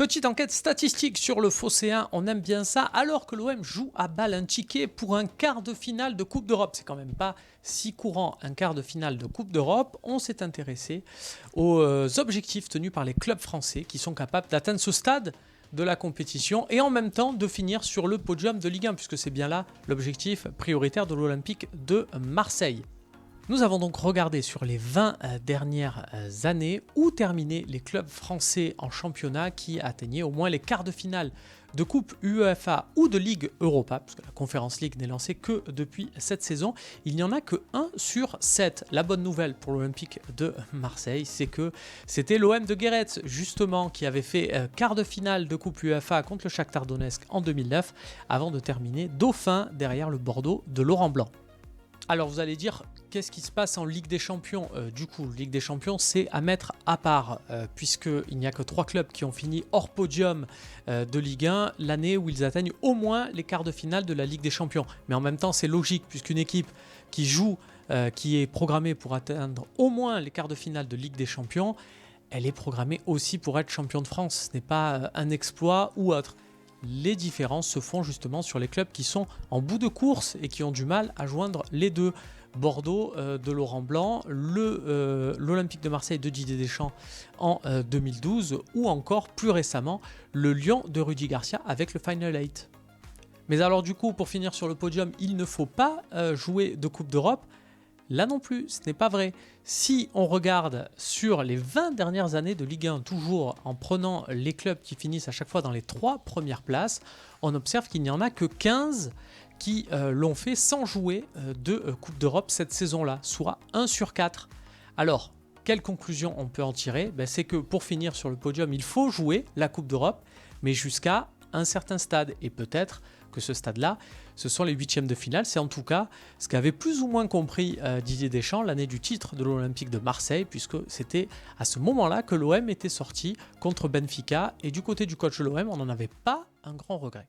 Petite enquête statistique sur le Phocéen, on aime bien ça, alors que l'OM joue à balle un ticket pour un quart de finale de Coupe d'Europe. C'est quand même pas si courant un quart de finale de Coupe d'Europe. On s'est intéressé aux objectifs tenus par les clubs français qui sont capables d'atteindre ce stade de la compétition et en même temps de finir sur le podium de Ligue 1, puisque c'est bien là l'objectif prioritaire de l'Olympique de Marseille. Nous avons donc regardé sur les 20 dernières années où terminaient les clubs français en championnat qui atteignaient au moins les quarts de finale de Coupe UEFA ou de Ligue Europa, puisque la Conference League n'est lancée que depuis cette saison. Il n'y en a que 1 sur 7. La bonne nouvelle pour l'Olympique de Marseille, c'est que c'était l'OM de Guéretz, justement, qui avait fait quart de finale de Coupe UEFA contre le Shakhtar Donetsk en 2009, avant de terminer dauphin derrière le Bordeaux de Laurent Blanc. Alors vous allez dire, qu'est-ce qui se passe en Ligue des Champions ? Du coup, Ligue des Champions, c'est à mettre à part, puisqu'il n'y a que 3 clubs qui ont fini hors podium de Ligue 1 l'année où ils atteignent au moins les quarts de finale de la Ligue des Champions. Mais en même temps, c'est logique, puisqu'une équipe qui joue, qui est programmée pour atteindre au moins les quarts de finale de Ligue des Champions, elle est programmée aussi pour être champion de France. Ce n'est pas un exploit ou autre. Les différences se font justement sur les clubs qui sont en bout de course et qui ont du mal à joindre les deux. Bordeaux de Laurent Blanc, l'Olympique de Marseille de Didier Deschamps en 2012 ou encore plus récemment le Lyon de Rudy Garcia avec le Final 8. Mais alors du coup, pour finir sur le podium, il ne faut pas jouer de Coupe d'Europe. Là non plus, ce n'est pas vrai. Si on regarde sur les 20 dernières années de Ligue 1, toujours en prenant les clubs qui finissent à chaque fois dans les 3 premières places, on observe qu'il n'y en a que 15 qui l'ont fait sans jouer de Coupe d'Europe cette saison-là, soit 1 sur 4. Alors, quelle conclusion on peut en tirer ? C'est que pour finir sur le podium, il faut jouer la Coupe d'Europe, mais jusqu'à un certain stade, et peut-être que ce stade-là, ce sont les 8e de finale. C'est en tout cas ce qu'avait plus ou moins compris Didier Deschamps l'année du titre de l'Olympique de Marseille, puisque c'était à ce moment-là que l'OM était sorti contre Benfica, et du côté du coach de l'OM, on n'en avait pas un grand regret.